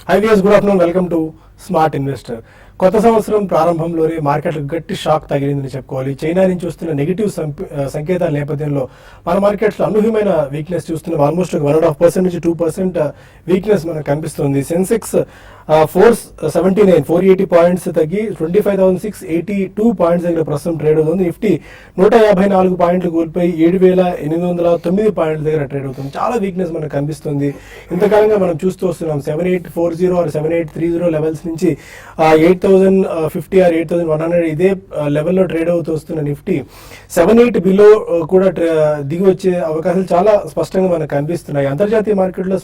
High viewers, good afternoon. Welcome to smart investor. కొత్త సంవత్సరం ప్రారంభంలోనే మార్కెట్లకు గట్టి షాక్ తగిలిందని చెప్పుకోవాలి. చైనా నుంచి వస్తున్న నెగిటివ్ సంకేతాల నేపథ్యంలో మన మార్కెట్స్లో అనూహ్యమైన వీక్నెస్ చూస్తున్నాం. ఆల్మోస్ట్ 1.5% నుంచి 2% వీక్నెస్ మనకు కనిపిస్తుంది. సెన్సెక్స్ 480 పాయింట్స్ తగ్గి 25,682 పాయింట్స్ దగ్గర ప్రస్తుతం ట్రేడ్ అవుతుంది. నిఫ్టీ 154 పాయింట్లు కోల్పోయి 7,809 పాయింట్ల దగ్గర ట్రేడ్ అవుతుంది. చాలా వీక్నెస్ మనకు కనిపిస్తుంది. ఇంతకాలంగా మనం చూస్తూ వస్తున్నాం 7840 ఆర్ 7830 లెవెల్స్ నుంచి 8,050 ఆర్ 8,100 ఇదే లెవెల్లో ట్రేడ్ అవుతూ వస్తున్న నిఫ్టీ 78 బిలో కూడా దిగి వచ్చే అవకాశాలు చాలా స్పష్టంగా మనకు కనిపిస్తున్నాయి. అంతర్జాతీయ మార్కెట్లో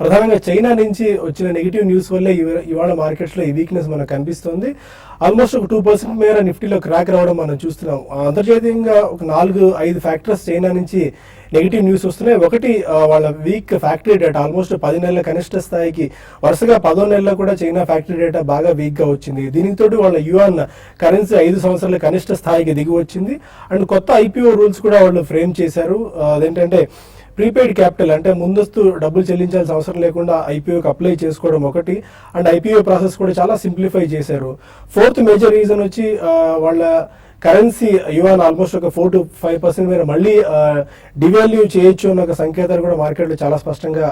ప్రధానంగా చైనా నుంచి వచ్చిన నెగిటివ్ న్యూస్ వల్లే ఇవాళ మార్కెట్స్ లో ఈ వీక్నెస్ మనకు కనిపిస్తుంది. ఆల్మోస్ట్ ఒక 2% మేర నిఫ్టీలో క్రాక్ రావడం మనం చూస్తున్నాం. అంతర్జాతీయంగా ఒక 4-5 ఫ్యాక్టర్స్ చైనా నుంచి నెగిటివ్ న్యూస్ వస్తున్నాయి. ఒకటి, వాళ్ళ వీక్ ఫ్యాక్టరీ డేటా ఆల్మోస్ట్ 10 నెలల కనిష్ట స్థాయికి వరుసగా 10వ నెలలో కూడా చైనా ఫ్యాక్టరీ డేటా బాగా వీక్ గా వచ్చింది. దీనితో వాళ్ళ యువాన్ కరెన్సీ 5 సంవత్సరాల కనిష్ట స్థాయికి దిగి వచ్చింది. అండ్ కొత్త ఐపీఓ రూల్స్ కూడా వాళ్ళు ఫ్రేమ్ చేశారు. అదేంటంటే ప్రీపెయిడ్ క్యాపిటల్, అంటే ముందస్తు డబ్బులు చెల్లించాల్సిన అవసరం లేకుండా ఐపీఓకి అప్లై చేసుకోవడం ఒకటి. అండ్ ఐపీఓ ప్రాసెస్ కూడా చాలా సింప్లిఫై చేశారు. ఫోర్త్ మేజర్ రీజన్ వచ్చి వాళ్ళ కరెన్సీ యువాన్ ఆల్మోస్ట్ ఒక 4 to 5% మేర మళ్ళీ డివాల్యూ చేయొచ్చు అన్న ఒక సంకేతాలు కూడా మార్కెట్లో చాలా స్పష్టంగా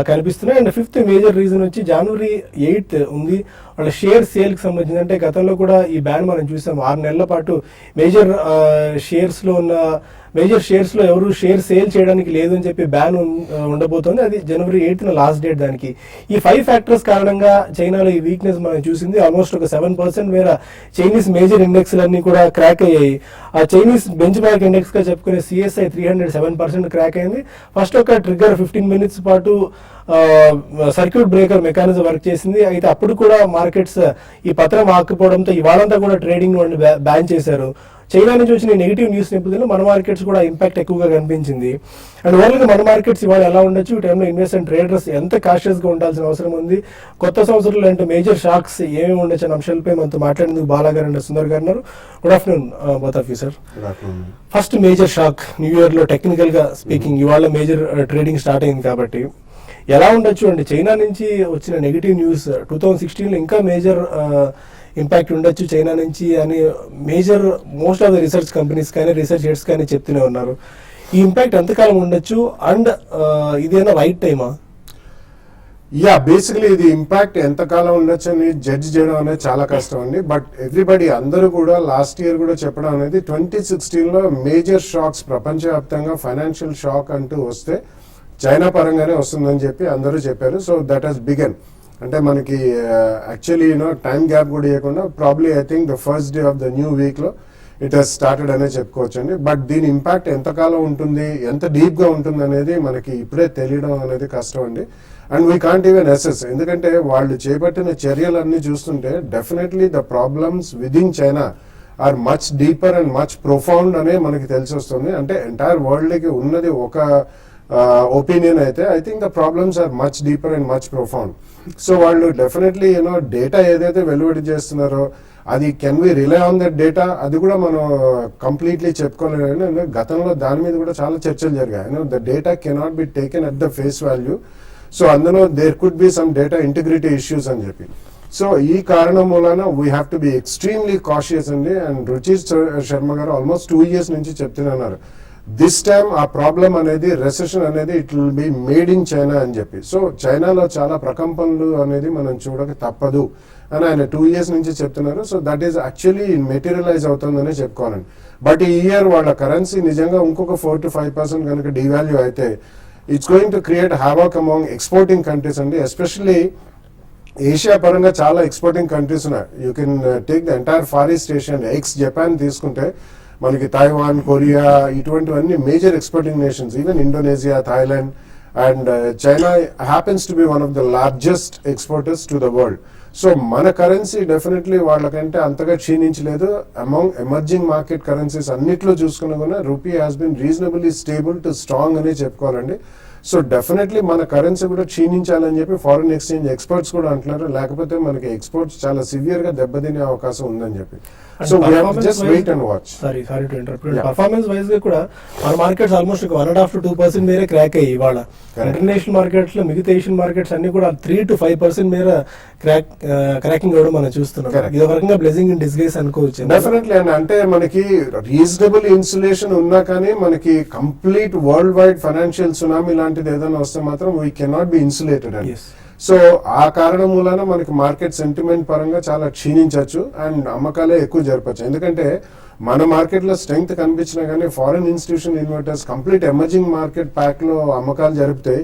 కనిపిస్తున్నాయి. అండ్ ఫిఫ్త్ మేజర్ రీజన్ వచ్చి January 8th ఉంది వాళ్ళ షేర్ సేల్కి సంబంధించి. అంటే గతంలో కూడా ఈ బ్యాన్ మనం చూసాం. 6 నెలల పాటు మేజర్ షేర్స్లో ఎవరు షేర్ సేల్ చేయడానికి లేదు అని చెప్పి బ్యాన్ ఉండబోతోంది. అది January 8th లాస్ట్ డేట్ దానికి. ఈ 5 ఫ్యాక్టర్స్ కారణంగా చైనాలో ఈ వీక్నెస్ మనం చూసింది. ఆల్మోస్ట్ ఒక 7% మేర చైనీస్ మేజర్ ఇండెక్స్ లన్నీ కూడా క్రాక్ అయ్యాయి. ఆ చైనీస్ బెంచ్ మార్క్ ఇండెక్స్ గా చెప్పుకునే CSI 300 7% క్రాక్ అయింది. ఫస్ట్ ఒక ట్రిగ్గర్ 15 minutes పాటు సర్క్యూట్ బ్రేకర్ మెకానిజం వర్క్ చేసింది. అయితే అప్పుడు కూడా మార్కెట్స్ ఈ పత్రం ఆకపోవడంతో ఇవాళంతా కూడా ట్రేడింగ్ బ్యాన్ చేశారు. చైనా నుంచి వచ్చిన నెగిటివ్ న్యూస్ నేపథ్యంలో మన మార్కెట్స్ కూడా ఇంపాక్ట్ ఎక్కువగా కనిపించింది. అండ్ ఓవరాల్గా మన మార్కెట్స్ ఇవాళ ఎలా ఉండొచ్చు, ఈ టైంలో ఇన్వెస్ట్ అండ్ ట్రేడర్స్ ఎంత కాషియస్ గా ఉండాల్సిన అవసరం ఉంది, కొత్త సంవత్సరంలో అంటే మేజర్ షాక్స్ ఏమేమి ఉండొచ్చు అనే అంశాలపై మనతో మాట్లాడేందుకు బాలా గారు అండ్ సుందర్ గారు ఉన్నారు. Good afternoon both of you sir. First major shock new year లో టెక్నికల్ గా స్పీకింగ్ ఇవాళ మేజర్ ట్రేడింగ్ స్టార్ట్ అయింది కాబట్టి ఎలా ఉండొచ్చు అంటే చైనా నుంచి వచ్చిన నెగిటివ్ న్యూస్ 2016లో ఇంకా మేజర్ ఇంపాక్ట్ ఉండొచ్చు చైనా నుంచి అని major most of the research companies కానీ రీసెర్చ్ హెడ్స్ కానీ చెప్తూనే ఉన్నారు. ఈ ఇంపాక్ట్ ఎంతకాలం ఉండొచ్చు అండ్ ఇదేనా రైట్ టైమా? బేసికలీ ఇది ఇంపాక్ట్ ఎంతకాలం ఉండొచ్చు అని జడ్జ్ చేయడం అనేది చాలా కష్టం అండి. బట్ ఎవ్రీబడి అందరూ కూడా లాస్ట్ ఇయర్ కూడా చెప్పడం అనేది 2016లో మేజర్ షాక్స్ ప్రపంచవ్యాప్తంగా ఫైనాన్షియల్ షాక్ అంటూ వస్తే చైనా పరంగానే వస్తుందని చెప్పి అందరూ చెప్పారు. So that has begun. అంటే మనకి యాక్చువల్లీ టైం గ్యాప్ కూడా ఇవ్వకుండా probably I think the first day of the new week లో ఇట్ హస్ స్టార్టెడ్ అనే చెప్పుకోవచ్చు అండి. బట్ దీని ఇంపాక్ట్ ఎంతకాలం ఉంటుంది, ఎంత డీప్ గా ఉంటుంది అనేది మనకి ఇప్పుడే తెలియడం అనేది కష్టం అండి. And we can't even assess, ఎందుకంటే వాళ్ళు చేపట్టిన చర్యలన్నీ చూస్తుంటే definitely the problems within China are much deeper and much profound అనే మనకి తెలిసి వస్తుంది. అంటే ఎంటైర్ వరల్డ్ కి ఉన్నది ఒక ఒపీనియన్ అయితే I think the problems are much deeper and much profound. So వాళ్ళు డెఫినెట్లీ డేటా ఏదైతే వెలువడి చేస్తున్నారో అది can we rely on that data, అది కూడా మనం కంప్లీట్లీ చెప్పుకోలేము. గతంలో దాని మీద కూడా చాలా చర్చలు జరిగాయి. The data cannot be taken at the face value. So అందులో there could be some data integrity issues అని చెప్పి. సో ఈ కారణం మూలన we have to be extremely cautious అండి. And Ruchir Sharma garu almost 2 years నుంచి చెప్తున్నారు దిస్ టైమ్ ఆ ప్రాబ్లం అనేది రెసెషన్ అనేది it will be made in China అని చెప్పి. సో చైనాలో చాలా ప్రకంపనలు అనేది మనం చూడక తప్పదు అని ఆయన 2 years నుంచి చెప్తున్నారు. So that is actually materialize అవుతుందనే చెప్పుకోవాలండి. బట్ ఈ ఇయర్ వాళ్ళ కరెన్సీ నిజంగా ఇంకొక 4 to 5% కనుక డివాల్యూ అయితే it's going to create havoc among exporting countries అండి. ఎస్పెషల్లీ ఏషియా పరంగా చాలా ఎక్స్పోర్టింగ్ కంట్రీస్ ఉన్నాయి. You can take the entire far east Asia, Japan తీసుకుంటే మనకి తైవాన్, కొరియా ఇటువంటివన్నీ major exporting nations. Even Indonesia, Thailand and China happens to be one of the largest exporters to the world. So మన currency definitely వాళ్ళకంటే అంతగా క్షీణించలేదు. Among emerging market currencies అన్నిట్లో చూసుకున్నా కూడా rupee has been reasonably stable to strong అనే చెప్పుకోవాలండి. So definitely మన currency కూడా క్షీణించాలని చెప్పి ఫారిన్ ఎక్స్చేంజ్ ఎక్స్పర్ట్స్ కూడా అంటున్నారు. లేకపోతే మనకి ఎక్స్పోర్ట్స్ చాలా సివియర్ గా దెబ్బతినే అవకాశం ఉందని చెప్పి. So we have just wait and watch. Sorry to interrupt. Performance wise గా కూడా మన మార్కెట్స్ ఆల్మోస్ట్ 1.5 to 2% మేరే క్రాక్ అయ్యి ఇవాళ. ఇంటర్నేషనల్ మార్కెట్స్ లో మిగతా ఏషియన్ మార్కెట్స్ అన్ని కూడా 3 to 5% మేర క్రాకింగ్ అవ్వడం మనం చూస్తున్నాం. ఇది ఒక రకంగా బ్లెసింగ్ ఇన్ డిస్గైస్ అనుకోవచ్చు. డెఫినెట్లీ అండి. అంటే మనకి రీజనబుల్ ఇన్సులేషన్ ఉన్నా కానీ మనకి complete world wide financial tsunami లాంటిది ఏదైనా వస్తే మాత్రం వీ కెనాట్ బి ఇన్సులేటెడ్ అండి. సో ఆ కారణం మూలన మనకి మార్కెట్ సెంటిమెంట్ పరంగా చాలా క్షీణించవచ్చు అండ్ అమ్మకాలే ఎక్కువ జరపచ్చు. ఎందుకంటే మన మార్కెట్ లో స్ట్రెంగ్త్ కనిపించినా కానీ foreign institution investors complete emerging market pack లో అమ్మకాలు జరిపితే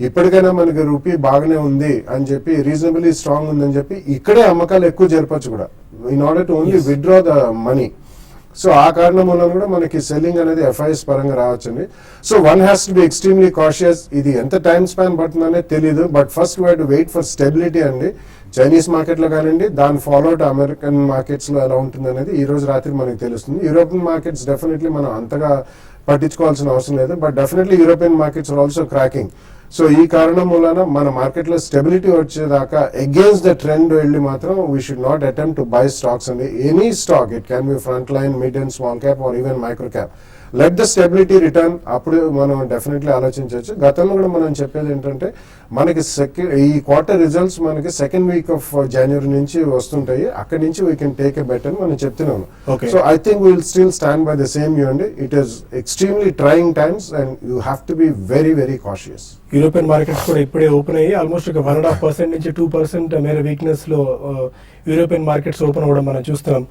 ఇప్పటికైనా మనకి రూపీ బాగానే ఉంది అని చెప్పి రీజనబుల్లీ స్ట్రాంగ్ ఉందని చెప్పి ఇక్కడే అమ్మకాలు ఎక్కువ జరపచ్చు కూడా in order to only withdraw the money. So ఆ కారణం వల్ల కూడా మనకి సెల్లింగ్ అనేది ఎఫ్ఐఎస్ పరంగా రావచ్చండి. So one has to be extremely cautious. ఇది ఎంత టైం స్పాన్ పడుతుందనే తెలియదు, but first we have to wait for stability అండి. చైనీస్ మార్కెట్ లో కానివ్వండి, దాని ఫాలోఅవుట్ అమెరికన్ మార్కెట్స్ లో ఎలా ఉంటుంది అనేది ఈ రోజు రాత్రి మనకి తెలుస్తుంది. యూరోపియన్ మార్కెట్స్ డెఫినెట్లీ మనం అంతగా పట్టించుకోవాల్సిన అవసరం లేదు, but definitely European markets are also cracking. So ఈ కారణం మూలన మన మార్కెట్ లో స్టెబిలిటీ వచ్చేదాకా అగేన్స్ట్ ద ట్రెండ్ వెళ్ళి మాత్రం we should not attempt to buy stocks అండి. Any stock, it can be front line, mid and small cap or even micro cap. Let the stability return, అప్పుడు మనం definitely ఆలోచించవచ్చు. గతంలో కూడా మనం చెప్పేది ఏంటంటే మనకి ఈ క్వార్టర్ రిజల్ట్స్ మనకి సెకండ్ వీక్ ఆఫ్ జనవరి నుంచి వస్తుంటాయి. అక్కడి నుంచి we can take a bet అని మనం చెప్తున్నాము. So I think will still stand by the same view అండి. It is extremely trying times and you have to be very very cautious. European markets కూడా ఇప్పుడే ఓపెన్ అయ్యి almost 1.5% నుంచి 2% మేర weakness లో యూరోపియన్ మార్కెట్స్ ఓపెన్ అవ్వడం మనం చూస్తున్నాం.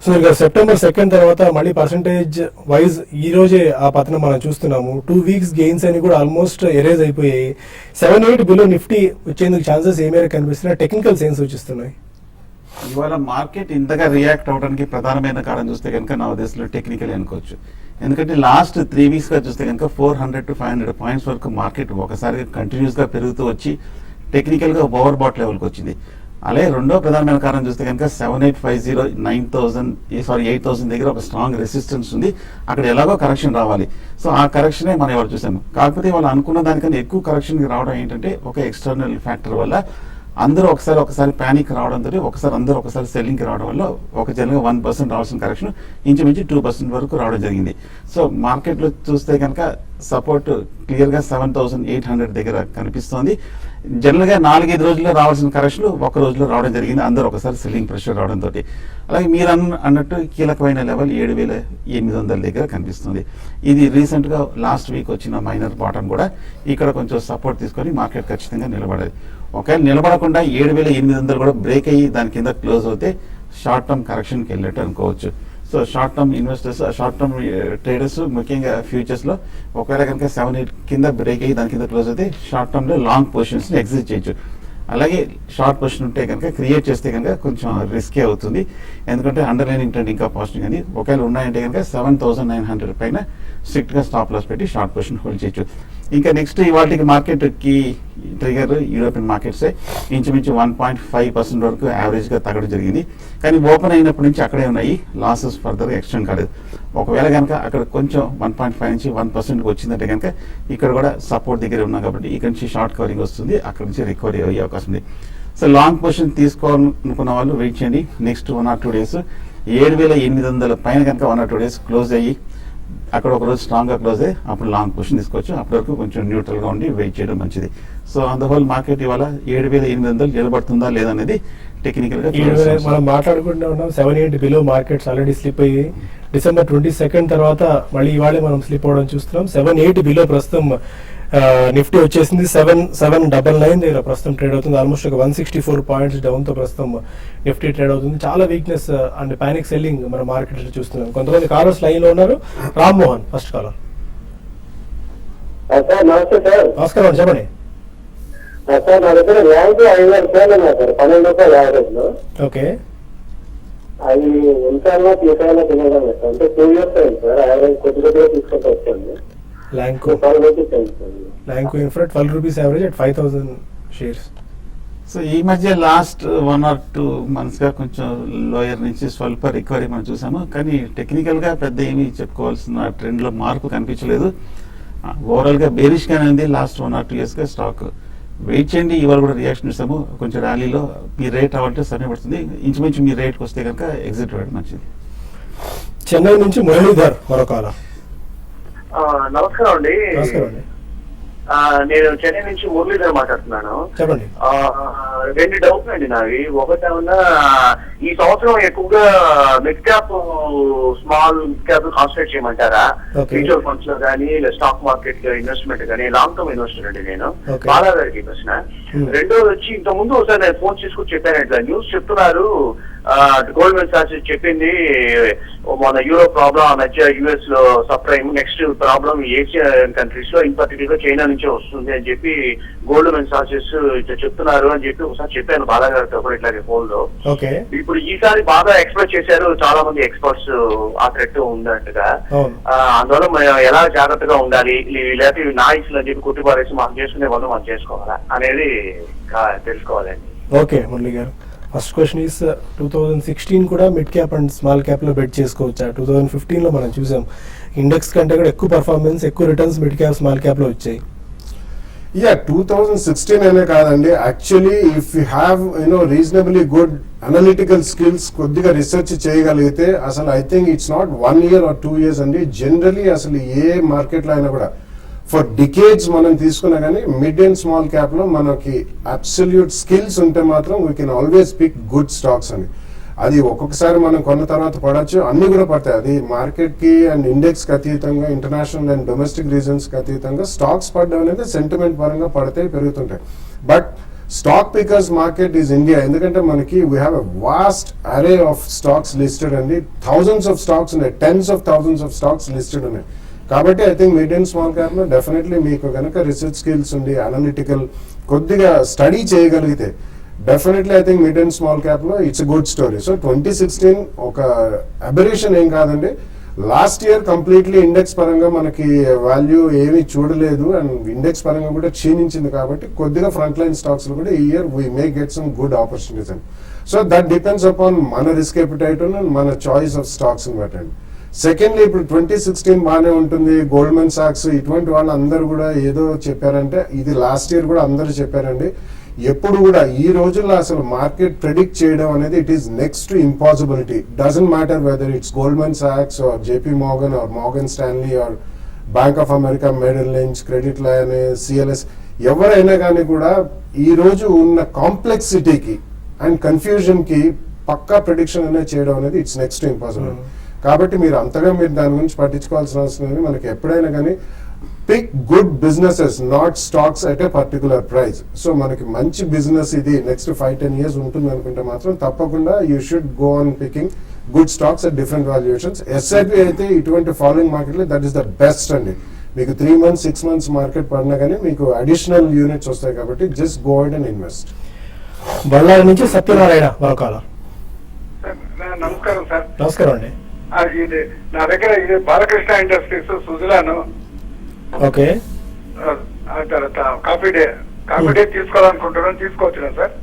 సో ఇక September 2 తర్వాత మళ్ళీ పర్సంటేజ్ వైజ్ ఈ రోజే ఆ పతనం మనం చూస్తున్నాము. 2 weeks గెయిన్స్ అని కూడా ఆల్మోస్ట్ ఎరేజ్ అయిపోయాయి. 7-8 బిలో నిఫ్టీ వచ్చేందుకు ఛాన్సెస్ ఏ మేర కనిపిస్తున్నాయి, టెక్నికల్ సైన్స్ సూచిస్తున్నాయి. ఇవాళ మార్కెట్ ఇంతగా రియాక్ట్ అవడానికి ప్రధానమైన కారణం చూస్తే కనుక నా ఉద్దేశంలో టెక్నికల్ అనుకోవచ్చు. ఎందుకంటే లాస్ట్ 3 weeks గా చూస్తే కనుక 400 to 500 పాయింట్స్ వరకు మార్కెట్ ఒకసారి కంటిన్యూస్ గా పెరుగుతూ వచ్చి టెక్నికల్ గా ఓవర్ బాట్ లెవెల్కి వచ్చింది. అలాగే రెండో ప్రధానమైన కారణం చూస్తే కనుక 7850 8,000 దగ్గర ఒక స్ట్రాంగ్ రెసిస్టెన్స్ ఉంది. అక్కడ ఎలాగో కరెక్షన్ రావాలి. సో ఆ కరెక్షనే మనం ఇవాళ చూసాము. కాకపోతే వాళ్ళు అనుకున్న దానికన్నా ఎక్కువ కరెక్షన్ రావడం ఏంటంటే ఒక ఎక్స్టర్నల్ ఫ్యాక్టర్ వల్ల అందరూ ఒకసారి ప్యానిక్ రావడంతో ఒకసారి సెల్లింగ్కి రావడం వల్ల ఒక జనరల్గా 1% రావాల్సిన కరెక్షన్ ఇంచుమించు 2% వరకు రావడం జరిగింది. సో మార్కెట్లో చూస్తే కనుక సపోర్ట్ క్లియర్గా 7,800 దగ్గర కనిపిస్తోంది. జనరల్గా 4-5 రోజుల్లో రావాల్సిన కరెక్షన్ ఒక రోజులో రావడం జరిగింది. అందరూ ఒకసారి సెల్లింగ్ ప్రెషర్ రావడంతో. అలాగే మీరు అన్నట్టు కీలకమైన లెవెల్ 7,800 దగ్గర కనిపిస్తుంది. ఇది రీసెంట్గా లాస్ట్ వీక్ వచ్చిన మైనర్ బాటమ్ కూడా ఇక్కడ కొంచెం సపోర్ట్ తీసుకొని మార్కెట్ ఖచ్చితంగా నిలబడాలి. ఒకవేళ నిలబడకుండా 7,800 కూడా బ్రేక్ అయ్యి దాని కింద క్లోజ్ అవుతే షార్ట్ టర్మ్ కరెక్షన్కి వెళ్ళట్టు అనుకోవచ్చు. So short term investors, short term traders ముఖ్యంగా ఫ్యూచర్స్లో ఒకవేళ కనుక 7-8 కింద బ్రేక్ అయ్యి దాని కింద క్లోజ్ అయితే షార్ట్ టర్మ్లో లాంగ్ పొజిషన్స్ని ఎగ్జిట్ చేయొచ్చు. అలాగే షార్ట్ పొజిషన్ ఉంటే కనుక క్రియేట్ చేస్తే కనుక కొంచెం రిస్కే అవుతుంది. ఎందుకంటే అండర్లైనింగ్ ట్రెండ్ ఇంకా పాజిటివ్ కానీ ఒకవేళ ఉన్నాయంటే కనుక 7,900 పైన స్ట్రిక్ట్గా స్టాప్ లాస్ పెట్టి షార్ట్ పొజిషన్ హోల్డ్ చేయొచ్చు. ఇంకా నెక్స్ట్ ఇవాళకి మార్కెట్కి ట్రిగర్ యూరోపియన్ మార్కెట్సే ఇంచుమించు 1.5% వరకు యావరేజ్గా తగ్గడం జరిగింది. కానీ ఓపెన్ అయినప్పటి నుంచి అక్కడే ఉన్నాయి, లాసెస్ ఫర్దర్గా ఎక్స్టెండ్ కాలేదు. ఒకవేళ కనుక అక్కడ కొంచెం 1.5 నుంచి 1% వచ్చిందంటే కనుక ఇక్కడ కూడా సపోర్ట్ దగ్గర ఉన్నాం కాబట్టి ఇక్కడ నుంచి షార్ట్ కవరింగ్ వస్తుంది, అక్కడ నుంచి రికవరీ అయ్యే అవకాశం ఉంది. సో లాంగ్ పొజిషన్ తీసుకోవాలనుకున్న వాళ్ళు వెయిట్ చేయండి. నెక్స్ట్ 1 or 2 days 7,800 పైన కనుక 1 or 2 days క్లోజ్ అయ్యి అక్కడ ఒక రోజు స్ట్రాంగ్గా క్లోజ్ అయ్యి అప్పుడు లాంగ్ పొజిషన్ తీసుకోవచ్చు. అప్పటి వరకు కొంచెం న్యూట్రల్గా ఉండి వెయిట్ చేయడం మంచిది. So on the whole market ఇవాళ 7,800 నిలబడుతుందా లేదా అనేది టెక్నికల్గా మనం మాట్లాడుకుంటూ ఉన్నాం. 7-8 బిలో మార్కెట్స్ ఆల్రెడీ స్లిప్ అయ్యి December 22 తర్వాత మళ్ళీ ఇవాళే మనం స్లిప్ అవడం చూస్తున్నాం. 7-8 బిలో ప్రస్తుతం నిఫ్టీ వచ్చేసింది 7,799 దగ్గర ప్రస్తుతం ట్రేడ్ అవుతుంది. ఆల్మోస్ట్ ఒక 164 పాయింట్స్ డౌన్ తో ప్రస్తుతం నిఫ్టీ ట్రేడ్ అవుతుంది. చాలా వీక్నెస్ అండ్ పానిక్ సెల్లింగ్ మన మార్కెట్ లో చూస్తున్నాం. కొంతమంది కాలర్స్ లైన్ లో ఉన్నారు. Rammohan first caller. నమస్కారం, చెప్పండి. సార్ నా దగ్గర ర్యాంక్ 5,000 రూపాయలు ఉన్నాయి సార్, 12 రూపాయలు యావరేజ్. ఓకే, అవి ఉంచాలో తీసాలో తెలియడం లేదు. అంటే 2 years అయింది సార్, యావరేజ్ కొద్దిగా తీసుకుంటూ వచ్చాను. Lanco infra 12 rupees average at 5,000 shares. So ఈ మధ్య లాస్ట్ 1 or 2 months గా కొంచెం లోయర్ నుంచి స్వల్ప రికవరీ మనం చూసాము. కానీ టెక్నికల్గా పెద్ద ఏమీ చెప్పుకోవాల్సిన ట్రెండ్లో మార్పు కనిపించలేదు. ఓవరాల్గా బేరిష్గానే ఉంది లాస్ట్ 1 or 2 years గా స్టాక్. వెయిట్ చేయండి, ఇవాళ కూడా రియాక్షన్ ఇస్తాము. కొంచెం ర్యాలీలో మీ రేట్ అవ్వాలంటే సమయం పడుతుంది. ఇంచుమించు మీ రేట్కి వస్తే కనుక ఎగ్జిట్ అవ్వడం మంచిది. చెన్నై నుంచి మురళీధర్ మరొక నమస్కారం అండి. నమస్కారం అండి, నేను చెన్నై నుంచి మురళీధర్ మాట్లాడుతున్నాను. చెప్పండి. 2 డౌట్లు అండి నావి. ఒకటేమన్నా ఈ సంవత్సరం ఎక్కువగా mid cap small cap concentrate చేయమంటారా? మ్యూచువల్ ఫండ్స్ లో కానీ స్టాక్ మార్కెట్ ఇన్వెస్ట్మెంట్ కానీ లాంగ్ టర్మ్ ఇన్వెస్టర్ అండి నేను. బాలా గారికి ప్రశ్న. రెండోది వచ్చి ఇంత ముందు ఒకసారి నేను ఫోన్ చేసుకుని చెప్పాను, న్యూస్ చెప్తున్నారు గోల్డ్మెన్ సాక్స్ చెప్పింది మన యూరోప్ ప్రాబ్లం మధ్య యుఎస్ లో supply next problem Asian countries లో ఇన్ పర్టికులర్ చైనా నుంచే వస్తుంది అని చెప్పి గోల్డ్మెన్ సాక్సెస్ చెప్తున్నారు అని చెప్పి ఒకసారి చెప్పాను బాలాగారితో కూడా ఇట్లాగే ఫోన్ లో. ఇప్పుడు ఈసారి బాగా ఎక్స్పెక్ట్ చేశారు చాలా మంది ఎక్స్పర్ట్స్ ఆ థ్రెట్ ఉందన్నట్టుగా. అందువల్ల మనం ఎలా జాగ్రత్తగా ఉండాలి, లేకపోతే నాయిస్ అని చెప్పి కుట్టిపారేసి మనం చేసుకునే వాళ్ళు మనం చేసుకోవాలా అనేది తెలుసుకోవాలండి. ఓకే మురళి గారు, ఫస్ట్ క్వశ్చన్ ఈస్ 2016 కూడా mid cap and small cap లో బెట్ చేసుకోవచ్చా? 2015 లో మనం చూసాం ఇండెక్స్ కంటే కూడా ఎక్కువ పర్ఫార్మెన్స్, ఎక్కువ returns mid cap small cap లో వచ్చాయి. 2016 అనే కాదండి, actually if you have reasonably good analytical skills, కొద్దిగా రీసెర్చ్ చేయగలిగితే అసలు I think it's not 1 year or 2 years అండి. జనరలీ అసలు ఏ మార్కెట్ లో అయినా కూడా ఫర్ డికేడ్స్ మనం తీసుకున్నా కానీ మిడ్ అండ్ స్మాల్ క్యాప్ లో మనకి అబ్సల్యూట్ స్కిల్స్ ఉంటే మాత్రం we can always pick good stocks అని. అది ఒక్కొక్కసారి మనం కొన్న తర్వాత పడవచ్చు, అన్ని కూడా పడతాయి. అది మార్కెట్ కి అండ్ ఇండెక్స్ కి అతీతంగా, ఇంటర్నేషనల్ అండ్ డొమెస్టిక్ రీజన్స్ కి అతీతంగా స్టాక్స్ పడడం అనేది సెంటిమెంట్ పరంగా పడితే పెరుగుతుంటాయి. But stock pickers market is India, ఎందుకంటే మనకి we have a vast array of stocks listed అండి. థౌజండ్స్ ఆఫ్ స్టాక్స్ ఉన్నాయి, tens of thousands of stocks listed ఉన్నాయి. కాబట్టి I think mid and small cap లో డెఫినెట్లీ మీకు కనుక రీసెర్చ్ స్కిల్స్ ఉండి అనలిటికల్ కొద్దిగా స్టడీ చేయగలిగితే definitely I think mid and small cap లో ఇట్స్ గుడ్ స్టోరీ. సో 2016 ఒక అబరేషన్ ఏం కాదండి. లాస్ట్ ఇయర్ కంప్లీట్లీ ఇండెక్స్ పరంగా మనకి వాల్యూ ఏమీ చూడలేదు అండ్ ఇండెక్స్ పరంగా కూడా క్షీణించింది. కాబట్టి కొద్దిగా ఫ్రంట్ లైన్ స్టాక్స్ లో కూడా ఈ year we may get some good opportunities అండి. సో దట్ డిపెండ్స్ అపాన్ మన రిస్క్ ఎపిటైట్ అండ్ మన చాయిస్ ఆఫ్ స్టాక్స్ బట్టండి. సెకండ్లీ ఇప్పుడు 2016 బాగానే ఉంటుంది. గోల్డ్మెన్ సాక్స్ ఇటువంటి వాళ్ళు అందరూ కూడా ఏదో చెప్పారంటే ఇది లాస్ట్ ఇయర్ కూడా అందరూ చెప్పారండి. ఎప్పుడు కూడా ఈ రోజుల్లో అసలు మార్కెట్ ప్రెడిక్ట్ చేయడం అనేది it is next to impossibility. Doesn't matter whether it's Goldman సాక్స్ or JP Morgan or Morgan Stanley or Bank of America, Merrill Lynch, Credit Lyonnais, CLS, ఎవరైనా కానీ కూడా ఈ రోజు ఉన్న కాంప్లెక్సిటీకి అండ్ కన్ఫ్యూజన్ కి పక్కా ప్రెడిక్షన్ అనేది చేయడం అనేది ఇట్స్ నెక్స్ట్ టు ఇంపాసిబుల్. కాబట్టి మీరు అంతగా మీరు దాని గురించి పట్టించుకోవాల్సిన అవసరం లేదు. మనకి ఎప్పుడైనా కానీ pick good businesses, not stocks at a particular price. So మనకి మంచి బిజినెస్ ఇది నెక్స్ట్ 5-10 years ఉంటుంది అనుకుంటే మాత్రం తప్పకుండా you should go on picking good stocks at different valuations. SIP అయితే ఇటువంటి ఫాలోయింగ్ మార్కెట్ లో దట్ ఈస్ ద బెస్ట్ అండి. మీకు 3 months 6 months మార్కెట్ పడినా కానీ మీకు అడిషనల్ యూనిట్స్ వస్తాయి. కాబట్టి just go ahead and invest. Ballari నుంచి సత్యనారాయణ మరొక. నమస్కారం సార్. నమస్కారం అండి. ఇది నా దగ్గర ఇది బాలకృష్ణ ఇండస్ట్రీస్ సుజలాను, ఓకే, తర్వాత కాఫీ డే తీసుకోవాలనుకుంటున్నాను, తీసుకోవచ్చునా సార్?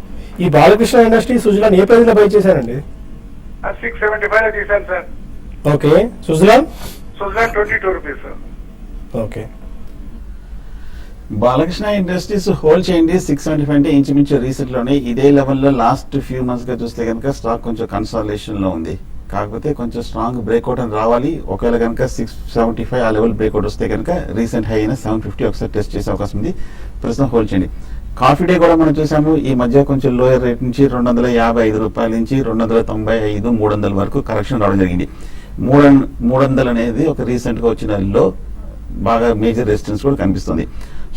ఈ బాలకృష్ణ ఇండస్ట్రీ సుజలాన్ ఏ ప్రైస్ లో బై చేశారండి? 675 తీసాను sir. Okay, Suzlon 22 rupees. Okay, Balakrishna industries hold చేయండి. 675 అంటే ఇంచుమించు రీసెంట్ లోనే ఇదే లెవెల్లో లాస్ట్ ఫ్యూ మంత్స్ గా చూస్తే కనుక స్టాక్ కొంచెం కన్సాలిడేషన్ లో ఉంది. కాకపోతే కొంచెం స్ట్రాంగ్ బ్రేక్అవుట్ అని రావాలి. ఒకవేళ కనుక 675 ఆ లెవెల్ బ్రేక్అవుట్ వస్తే కనుక రీసెంట్ హై అయిన 750 ఒకసారి టెస్ట్ చేసే అవకాశం ఉంది. ప్రస్తుతం హోల్డ్ చేయండి. కాఫీ డే కూడా మనం చూసాము ఈ మధ్య కొంచెం లోయర్ రేట్ నుంచి 255 రూపాయల నుంచి 295, 300 వరకు కరెక్షన్ రావడం జరిగింది. 300 అనేది ఒక రీసెంట్ గా వచ్చిన లో బాగా మేజర్ రెసిస్టెన్స్ కూడా కనిపిస్తుంది.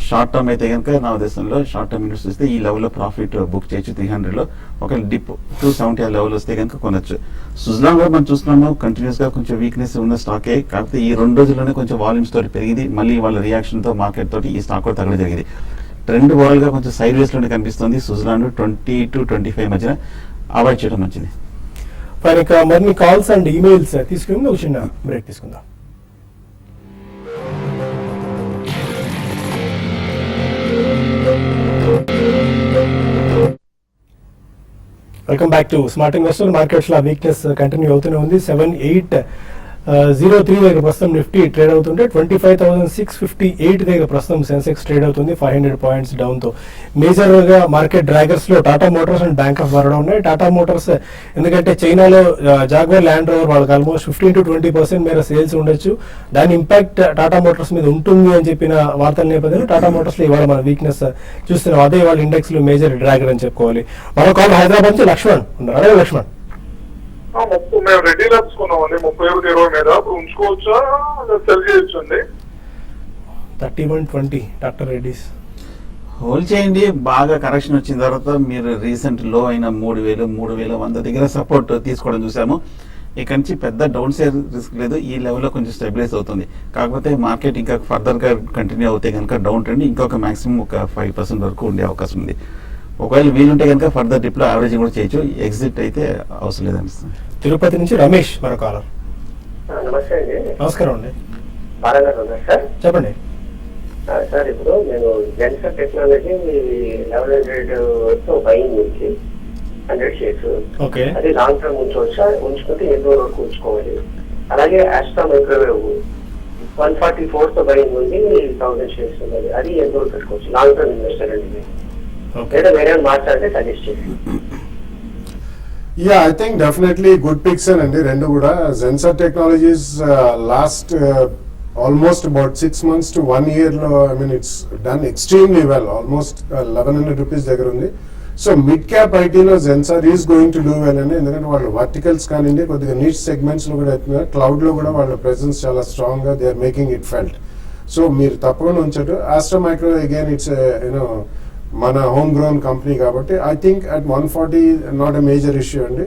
షార్ట్ టర్మ్ అయితే కనుక నా ఉద్దేశంలో షార్ట్ టర్మ్ ఇన్వెస్ట్ చేస్తే ఈ లెవెల్లో ప్రాఫిట్ బుక్ చేయొచ్చు 300 లో. ఒకవేళ డిప్ 270 ఆ లెవెల్ వస్తే కనుక కొనొచ్చు. సుజలాన్ కూడా మనం చూస్తున్నాము కంటిన్యూస్ గా కొంచెం వీక్నెస్ ఉన్న స్టాకే. కాకపోతే ఈ 2 రోజుల్లోనే కొంచెం వాల్యూమ్స్ తోటి పెరిగింది. మళ్ళీ వాళ్ళ రియాక్షన్ తో మార్కెట్ తోటి ఈ స్టాక్ కూడా తగ్గడం జరిగింది. ట్రెండ్ ఓవరాల్ గా కొంచెం సైడ్ వేస్ లోనే కనిపిస్తుంది. సుజలాన్ 20 to 25 మధ్యన అవాయిడ్ చేయడం మంచిది. మరిన్ని కాల్స్ అండ్ ఈమెయిల్స్ తీసుకుని ఒక చిన్న బ్రేక్ తీసుకుందాం. Welcome back to smart investor. Markets లో వీక్నెస్ కంటిన్యూ అవుతూనే ఉంది. 7-8 03 దగ్గర ప్రస్తుతం నిఫ్టీ ట్రేడ్ అవుతుంటే 25,658 దగ్గర ప్రస్తుతం సెన్సెక్స్ ట్రేడ్ అవుతుంది 500 పాయింట్స్ డౌన్ తో. మేజర్ గా మార్కెట్ డ్రాగర్స్ లో Tata Motors and bank of Baroda ఉన్నాయి. టాటా మోటార్స్ ఎందుకంటే చైనాలో జాగ్వార్ ల్యాండ్ రోవర్ వాళ్ళకి ఆల్మోస్ట్ 15-20% మేర సేల్స్ ఉండొచ్చు. దాని ఇంపాక్ట్ టాటా మోటార్స్ మీద ఉంటుంది అని చెప్పిన వార్తల నేపథ్యంలో టాటా మోటార్స్ లో ఇవాళ మన వీక్నెస్ చూస్తున్నాం. అదే వాళ్ళ ఇండెక్స్ లో మేజర్ డ్రాగర్ అని చెప్పుకోవాలి. మన కాల్ హైదరాబాద్ నుంచి లక్ష్మణ్ ఉన్నారు. అదే లక్ష్మణ్, మేము రెడీ రాసుకున్నామండి 31-20 మీద. అప్పుడు ఉంచుకోవచ్చా సెల్ చేయొచ్చండి? 3120 డాక్టర్ రెడ్డిస్ హోల్డ్ చేయండి. బాగా కరెక్షన్ వచ్చిన తర్వాత మీరు రీసెంట్ లో అయిన 3,100 దగ్గర సపోర్ట్ తీసుకోవడం చూసాము. ఇక నుంచి పెద్ద డౌన్ సైడ్ రిస్క్ లేదు. ఈ లెవెల్లో కొంచెం స్టెబిలైజ్ అవుతుంది. కాకపోతే మార్కెట్ ఇంకా ఫర్దర్ గా కంటిన్యూ అవుతే కనుక డౌన్ ట్రెండ్ ఇంకొక మాక్సిమం ఒక 5% వరకు ఉండే అవకాశం ఉంది. ఒకవేళ వీలుంటే కనుక ఫర్దర్ డిప్ లో యావరేజింగ్ కూడా చేయొచ్చు. ఎగ్జిట్ అయితే అవసరం లేదనిపిస్తుంది. తిరుపతి నుంచి రమేష్ మన కాలర్. నమస్తే అండి. నమస్కారం అండి, బాగా ఉన్నారు సార్. చెప్పండి. సార్ ఇప్పుడు నేను జెన్సర్ టెక్నాలజీ 1100 వరకు బయింగ్ నుంచి 100 షేర్స్. ఓకే, అది లాంగ్ టర్మ్ ఉంచవచ్చా? ఉంచుకుంటే ఎన్ని రోజుల వరకు ఉంచుకోవాలి? అలాగే ఆస్ట్రా మైక్రోవేవ్ 144 తో బయింగ్ ఉంది, 1000 షేర్స్ ఉన్నది. అది ఎన్ని రోజులు పెట్టుకోవచ్చు? లాంగ్ టర్మ్ ఇన్వెస్టర్ అండి. లేదా వేరే మాట్లాడితే సజెస్ట్ చేసి. I think definitely good picks అండి రెండు కూడా. Zensar Technologies last almost about 6 months to 1 year లో it's done extremely well. Almost 1100 rupees దగ్గర ఉంది. సో మిడ్ క్యాప్ ఐటీలో Zensar is going to do well అండి. ఎందుకంటే వాళ్ళు వర్టికల్స్ కానివ్వండి, కొద్దిగా నీచ్ సెగ్మెంట్స్ లో కూడా ఎత్తున్నారు. క్లౌడ్ లో కూడా వాళ్ళ ప్రెసెన్స్ చాలా స్ట్రాంగ్ గా they are making it felt. So మీరు తప్పకుండా ఉంచరు. ఆస్ట్రా మైక్రో అగైన్ ఇట్స్ మన హోమ్ గ్రోన్ కంపెనీ కాబట్టి I think at 140 not a major issue అండి.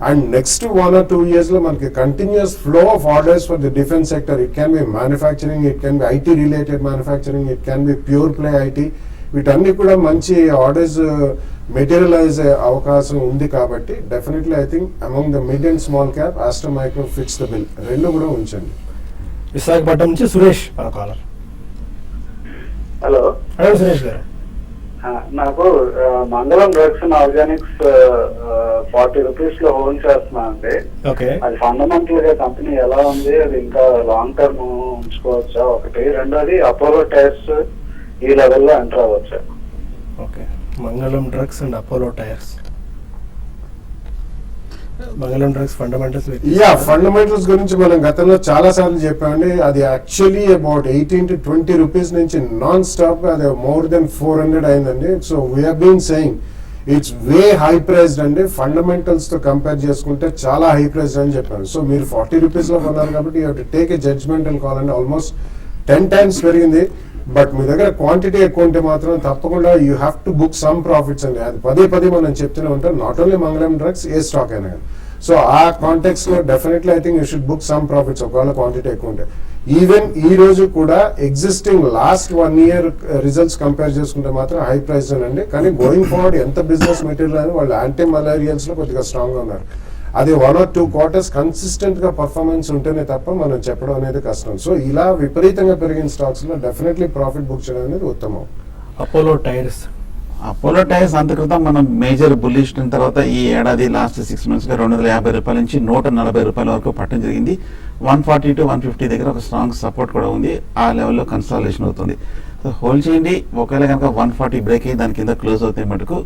అండ్ నెక్స్ట్ 1 or 2 years లో మనకి continuous flow of orders for the defence sector. It can be manufacturing, it can be IT related manufacturing, it can be pure play IT. వీటన్ని కూడా మంచి orders materialize అవకాశం ఉంది కాబట్టి definitely I think among the mid and small cap Astra Micro fits the bill. రెండు కూడా ఉంచండి. విశాఖపట్నం నుంచి సురేష్ మన కాలర్. హలో హలో సురేష్ గారు. నాకు మంగళం డ్రగ్స్ అండ్ ఆర్గానిక్స్ 40 రూపీస్ లో హోల్డ్ చేస్తున్నా అండి. ఓకే, అది ఫండమెంటల్ గా కంపెనీ ఎలా ఉంది, అది ఇంకా లాంగ్ టర్మ్ ఉంచుకోవచ్చా ఒకటి? రెండోది అపోలో టైర్స్ ఈ లెవెల్లో ఎంటర్ అవ్వచ్చా? ఓకే, మంగళం డ్రగ్స్ అండ్ అపోలో టైర్స్. మంగళం డ్రగ్స్ ఫండమెంటల్స్. ఫండమెంటల్స్ గురించి మనం గతంలో చాలా సార్లు చెప్పామండి. అది యాక్చువల్లీ అబౌట్ 18 to 20 రూపీస్ నుంచి నాన్ స్టాప్ గా అది మోర్ దెన్ 400 అయిందండి. So we have saying it's way high priced అండి. ఫండమెంటల్స్ తో కంపేర్ చేసుకుంటే చాలా హై ప్రైస్డ్ అని చెప్పాను. సో మీరు 40 రూపీస్ లో కొన్నారు కాబట్టి you have to take a judgemental call అండి. ఆల్మోస్ట్ 10 times పెరిగింది. బట్ మీ దగ్గర క్వాంటిటీ ఎక్కువ ఉంటే మాత్రం తప్పకుండా you have to book some profits అండి. అది పదే మనం చెప్తూనే ఉంటాం. నాట్ ఓన్లీ మంగళం డ్రగ్స్, ఏ స్టాక్ అయినా కానీ. సో ఆ కాంటెక్స్ లో definitely I think you should book some profits ఒకవేళ క్వాంటిటీ ఎక్కువ ఉంటే. ఈవెన్ ఈ రోజు కూడా existing last 1 year results compare చేసుకుంటే మాత్రం హై ప్రైస్ అండి. కానీ గోయింగ్ ఫార్వర్డ్ ఎంత బిజినెస్ మెటీరియల్ అని వాళ్ళు యాంటీ మలేరియల్స్ లో కొద్దిగా స్ట్రాంగ్ గా ఉన్నారు. అది 1 or 2 quarters కన్సిస్టెంట్ గా పర్ఫార్మెన్స్ ఉంటేనే తప్ప మనం చెప్పడం అనేది కష్టం. సో ఇలా విపరీతంగా పెరిగిన స్టాక్స్ లో డెఫినెట్లీ ప్రాఫిట్ బుక్ చేయడం అనేది ఉత్తమం. అపోలో టైర్స్ అంత క్రితం మనం మేజర్ బుల్లిష్ తర్వాత ఈ ఏడాది లాస్ట్ 6 months గా 250 రూపాయల నుంచి 140 రూపాయల వరకు పట్టడం జరిగింది. 140 to 150 దగ్గర ఒక స్ట్రాంగ్ సపోర్ట్ కూడా ఉంది. ఆ లెవెల్లో కన్సాలిడేషన్ అవుతుంది. సో హోల్డ్ చేయండి. ఒకవేళ కనుక 140 బ్రేక్ అయ్యి దాని కింద క్లోజ్ అవుతాయి మటుకు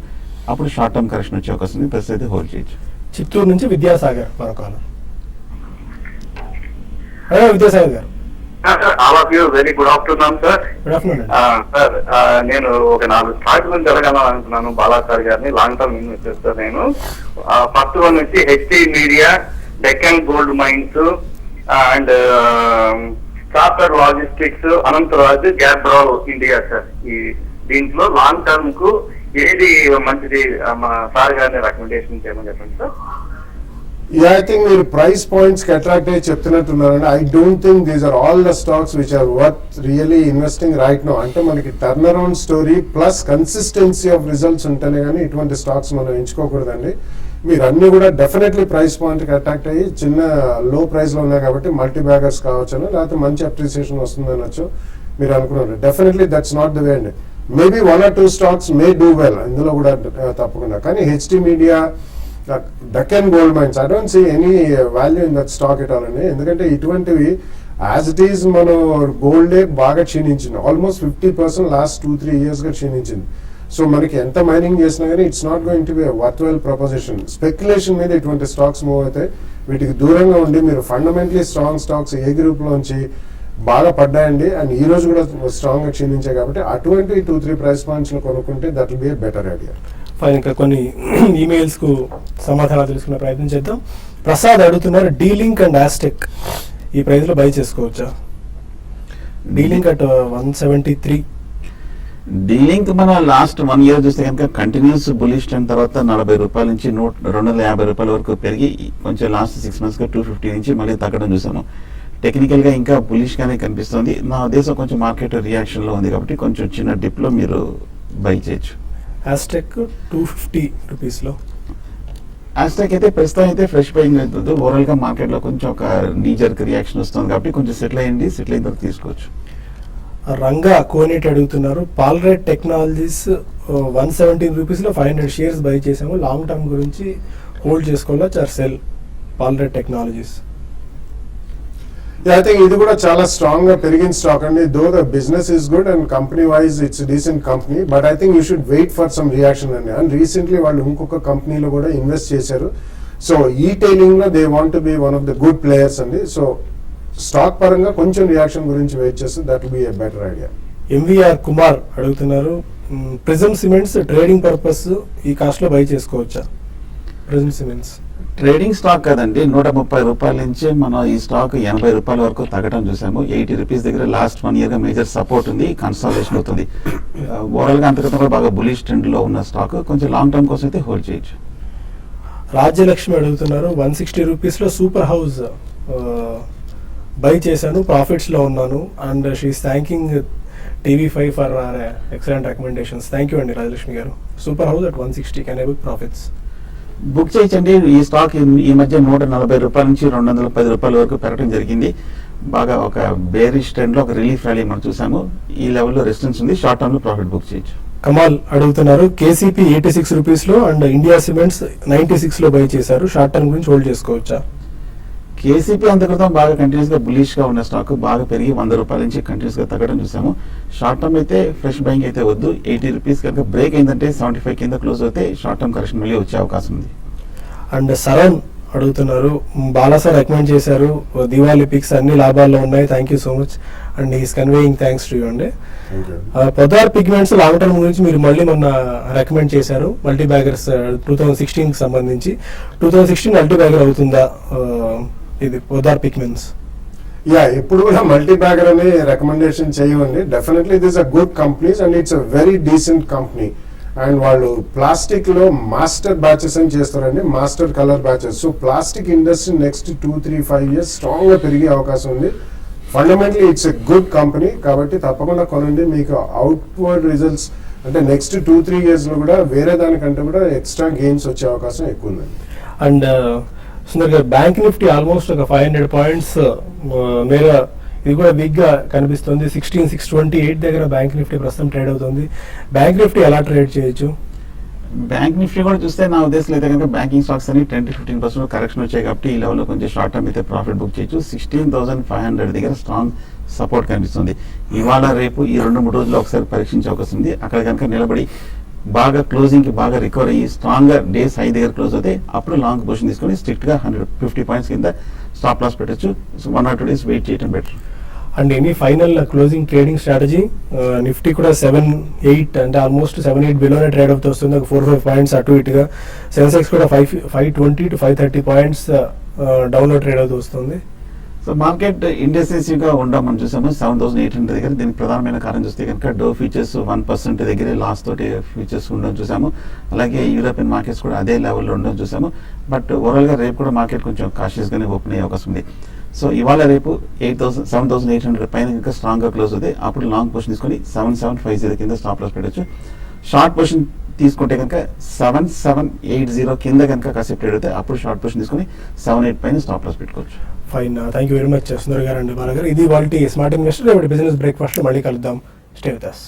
అప్పుడు షార్ట్ టర్మ్ కరెక్షన్ వచ్చే అవకాశం ఉంది. ప్రస్తుతం అయితే హోల్డ్ చేయొచ్చు. చిత్తూరు నుంచి విద్యాసాగర్ మరొక. Hello Vidyasagar garu. All of you very good afternoon sir. Good afternoon. Sir నేను ఒక 4 స్టాక్ గురించి అడగాలనుకుంటున్నాను బాలాసార్ గారిని. లాంగ్ టర్మ్ ఇన్వెస్టర్ నేను. ఫస్ట్ వన్ వచ్చి HT media, Deccan gold mines and software logistics, Anantraj, Gabriel India sir. ఈ దీంట్లో లాంగ్ టర్మ్ కు ఏది మంచిది మన సార్ గారిని రికమెండేషన్ చేయమని చెప్పండి సార్. ఐ థింక్ మీరు ప్రైస్ పాయింట్స్ కి అట్రాక్ట్ అయ్యి చెప్తున్నట్టున్నారండి. I don't think these are all the stocks which are worth really investing right now. అంటే మనకి turn around story plus consistency of results ఉంటేనే కానీ ఇటువంటి స్టాక్స్ మనం ఎంచుకోకూడదండి. మీరు అన్ని కూడా డెఫినెట్లీ ప్రైస్ పాయింట్ కి అట్రాక్ట్ అయ్యి చిన్న లో ప్రైస్ లో ఉన్నాయి కాబట్టి మల్టీ బ్యాగర్స్ కావచ్చును, లేకపోతే మంచి అప్రిసియేషన్ వస్తుంది అనొచ్చు మీరు అనుకున్నారు. Definitely that's not the way అండి. Maybe 1 or 2 stocks may do well, ఇందులో కూడా తప్పకుండా. కానీ HT media, Deccan gold mines, I don't see any value in that stock at all అండి. ఎందుకంటే ఇటువంటివి యాజ్ ఇట్ ఈస్ మనం గోల్డే బాగా క్షీణించింది, ఆల్మోస్ట్ 50% లాస్ట్ 2-3 years గా క్షీణించింది. సో మనకి ఎంత మైనింగ్ చేసినా కానీ it's not going to be worthwhile proposition. Speculation మీద ఇటువంటి స్టాక్స్ మూవ్ అయితే వీటికి దూరంగా ఉండి మీరు fundamentally strong stocks A group లోంచి బాగా పడ్డాయండి అండ్ ఈ రోజు కూడా స్ట్రాంగ్ గా క్షీణించాయి కాబట్టి అటువంటి 2-3 ప్రైస్ పాయింట్స్ లో కొనుక్కుంటే that will be a better idea. Fine, ఇంకా కొన్ని ఈమెయిల్స్ కు సమాధానాలు తెలుసుకునే ప్రయత్నం చేద్దాం. ప్రసాద్ అడుగుతున్నారు డీలింక్ అండ్ ఆస్టెక్ ఈ ప్రైస్ లో బై చేసుకోవచ్చా? Delink at 173. డీలింక్ మన లాస్ట్ 1 year చూస్తే కనుక కంటిన్యూస్ బులిష్ ట్రెండ్ తర్వాత 40 రూపాయల నుంచి 250 రూపాయల వరకు పెరిగి కొంచెం లాస్ట్ 6 months గా 250 నుంచి మళ్ళీ తగ్గడం చూసాము. టెక్నికల్ గా ఇంకా బులిష్ గానే కనిపిస్తుంది. నా ఉద్దేశం కొంచెం మార్కెట్ రియాక్షన్ లో ఉంది కాబట్టి కొంచెం చిన్న డిప్ లో మీరు బై చేయొచ్చు. ఆస్టెక్ 250 రూపీస్ లో. ఆస్టాక్ అయితే ప్రస్తుతం అయితే ఫ్రెష్ బయింగ్ అవుతుంది. ఓవరాల్ గా మార్కెట్ లో కొంచెం ఒక నీజర్క్ రియాక్షన్ వస్తుంది కాబట్టి కొంచెం సెటిల్ అయ్యింది, సెటిల్ అయిన తర్వాత తీసుకోవచ్చు. రంగా కోనేట్ అడుగుతున్నారు పాల్రేట్ టెక్నాలజీస్ 117 రూపీస్ లో 500 షేర్స్ బై చేసాము, లాంగ్ టర్మ్ గురించి హోల్డ్ చేసుకోవాలా or sell Palred technologies? I think ఇది కూడా చాలా స్ట్రాంగ్ గా పెరిగిన స్టాక్ అండి. Though the business is good and company wise it's decent company, but I think you should wait for some reaction అండి. అండ్ రీసెంట్లీ వాళ్ళు ఇంకొక కంపెనీలో కూడా ఇన్వెస్ట్ చేశారు. సో ఈ టైలింగ్ లో they want to be one of the good players అండి. So stock పరంగా కొంచెం రియాక్షన్ గురించి వెయిట్ చేస్తే that will be a better idea. MVR Kumar అడుగుతున్నారు ప్రిజమ్ సిమెంట్స్ ట్రేడింగ్ పర్పస్ ఈ కాస్ట్ లో బై చేసుకోవచ్చా? ప్రిజమ్ సిమెంట్స్ ట్రేడింగ్ స్టాక్ కదండి, 130 రూపాయల నుంచి మనం ఈ స్టాక్ 80 రూపాయల వరకు తగ్గడం చూసాము. 80 రూపీస్ దగ్గర లాస్ట్ 1 year గా మేజర్ సపోర్ట్ ఉంది, కన్సాలిడేషన్ అవుతుంది. ఓవరాల్ గా అంతకంటే కూడా బాగా బులిష్ ట్రెండ్ లో ఉన్న స్టాక్ కొంచెం లాంగ్ టర్మ్ కోసం అయితే హోల్డ్ చేయొచ్చు. రాజ్యలక్ష్మి అడుగుతున్నారు 160 రూపీస్ లో సూపర్ హౌస్ బై చేశాను, ప్రాఫిట్స్ లో ఉన్నాను and she's thanking TV5 for excellent recommendations. Thank you అండి రాజలక్ష్మి గారు. Super House at 160 can I book profits? Book చేయొచ్చండి. ఈ స్టాక్ ఈ మధ్య 140 రూపాయల నుంచి 210 రూపాయల వరకు పెరగడం జరిగింది. బాగా ఒక బేరిష్ ట్రెండ్ లో ఒక రిలీఫ్ ర్యాలీ మనం చూసాము. ఈ లెవెల్లో రెసిస్టెన్స్ ఉంది, షార్ట్ టర్మ్ లో ప్రాఫిట్ బుక్ చేయొచ్చు. కమాల్ అడుగుతున్నారు కేసీపీ 86 రూపీస్ లో అండ్ ఇండియా సిమెంట్స్ 96 లో బై చేశారు, షార్ట్ టర్మ్ గురించి హోల్డ్ చేసుకోవచ్చా? కేసీపీ అంతక్రితం బాగా కంటిన్యూస్ గా బులిష్ గా ఉన్న స్టాక్ బాగా పెరిగి 100 రూపాయల నుంచి కంటిన్యూస్ గా తగ్గడం చూసాము. షార్ట్ టర్మ్ అయితే ఫ్రెష్ బయింగ్ అయితే వద్దు. 80 రూపీస్ కనుక బ్రేక్ అయిందంటే 75 కింద క్లోజ్ అయితే షార్ట్ టర్మ్ కరెక్షన్ మళ్ళీ వచ్చే అవకాశం ఉంది. అండ్ సరణ్ అడుగుతున్నారు బాలాసార్ రికమెండ్ చేశారు దివాళీ పిక్స్ అన్ని లాభాల్లో ఉన్నాయి, thank you so much and is conveying thanks to you అండి. పొదార్ పిగ్మెంట్స్ లాంగ్ టర్మ్ గురించి మీరు మళ్ళీ మొన్న రికమెండ్ చేశారు మల్టీ బ్యాగర్స్ 2016 కి సంబంధించి. 2016 మల్టీ బ్యాగర్ అవుతుందా ఇది పొదార్ పిగ్మెంట్స్? ఇప్పుడు కూడా మల్టీ బ్యాగర్ అని రికమెండేషన్ చేయమండి. Definitely this a good companies and it's a very decent company. And వాళ్ళు ప్లాస్టిక్ లో మాస్టర్ బ్యాచెస్ అని చేస్తారండి, master colour batches. So plastic industry next 2-3-5 years strong గా పెరిగే అవకాశం ఉంది. Fundamentally it's a good company కాబట్టి తప్పకుండా కొనండి. మీకు అవుట్వర్డ్ రిజల్ట్స్ అంటే నెక్స్ట్ 2-3 years లో కూడా వేరే దానికంటే కూడా ఎక్స్ట్రా గెయిన్స్ వచ్చే అవకాశం ఎక్కువ ఉందండి. అండ్ సుందర్ గారు బ్యాంక్ నిఫ్టీ ఆల్మోస్ట్ ఒక 500 పాయింట్స్ మేర ఇది కూడా వీక్ గా కనిపిస్తుంది. 16,628 దగ్గర బ్యాంక్ నిఫ్టీ ప్రస్తుతం ట్రేడ్ అవుతుంది. బ్యాంక్ నిఫ్టీ ఎలా ట్రేడ్ చేయొచ్చు? బ్యాంక్ నిఫ్టీ కూడా చూస్తే నా ఉద్దేశం అయితే కనుక బ్యాంకింగ్ స్టాక్స్ అని 10-15% కరెక్షన్ వచ్చాయి కాబట్టి ఈ లెవెల్లో కొంచెం షార్ట్ టర్మ్ అయితే ప్రాఫిట్ బుక్ చేయొచ్చు. 16,500 దగ్గర స్ట్రాంగ్ సపోర్ట్ కనిపిస్తుంది. ఇవాళ రేపు ఈ 2-3 రోజుల్లో ఒకసారి పరీక్షించే అవకాశం ఉంది. అక్కడ కనుక నిలబడి బాగా క్లోజింగ్ కి బాగా రికవర్ అయ్యి స్ట్రాంగ్ గా డేస్ హై దగ్గర క్లోజ్ అవుతాయి అప్పుడు లాంగ్ పొజిషన్ తీసుకొని స్ట్రిక్ట్ గా 150 పాయింట్స్ కింద స్టాప్ లాస్ పెట్టచ్చు. 1 or 2 days వెయిట్ చేయడం better. And any final closing trading strategy? Nifty కూడా 7-8 అంటే ఆల్మోస్ట్ 7-8 బిలోనే ట్రేడ్ అవుతూ వస్తుంది, ఒక 4-5 పాయింట్స్ అటు ఇటుగా. సెన్సెక్స్ కూడా 520 to 530 పాయింట్స్ డౌన్ లో ట్రేడ్ అవుతూ వస్తుంది. సో మార్కెట్ ఇండెసిసివ్ గా ఉండడం మనం చూసాము 7,800 దగ్గర. దీనికి ప్రధానమైన కారణం చూస్తే కనుక డో ఫ్యూచర్స్ 1% దగ్గర లాస్ట్ తోటి ఫ్యూచర్స్ ఉండడం చూసాము. అలాగే యూరోపియన్ మార్కెట్స్ కూడా అదే లెవెల్లో ఉండడం చూసాము. బట్ ఓవరాల్ గా రేపు కూడా మార్కెట్ కొంచెం కాషియస్ గానే ఓపెన్ అయ్యే అవకాశం ఉంది. సో ఇవాళ రేపు 7,800 పైన ఇంకా స్ట్రాంగ్ గా క్లోజ్ అవుతాయి అప్పుడు లాంగ్ పొజిషన్ తీసుకొని 7,750 కింద స్టాప్ లాస్ పెట్టచ్చు. షార్ట్ పొజిషన్ తీసుకుంటే కనుక 7,780 కింద కనుక కాసేపు ట్రేడ్ అవుతాయి అప్పుడు షార్ట్ పొజిషన్ తీసుకొని 7-8 పైన స్టాప్ లాస్ పెట్టుకోవచ్చు. Fine, thank you very much Sundar గారు అండి బాలా గారు. ఇది వాళ్ళ స్మార్ట్ ఇన్వెస్టర్ బిజినెస్ బ్రేక్ఫాస్ట్ లో మళ్ళీ కలుద్దాం. Stay with us.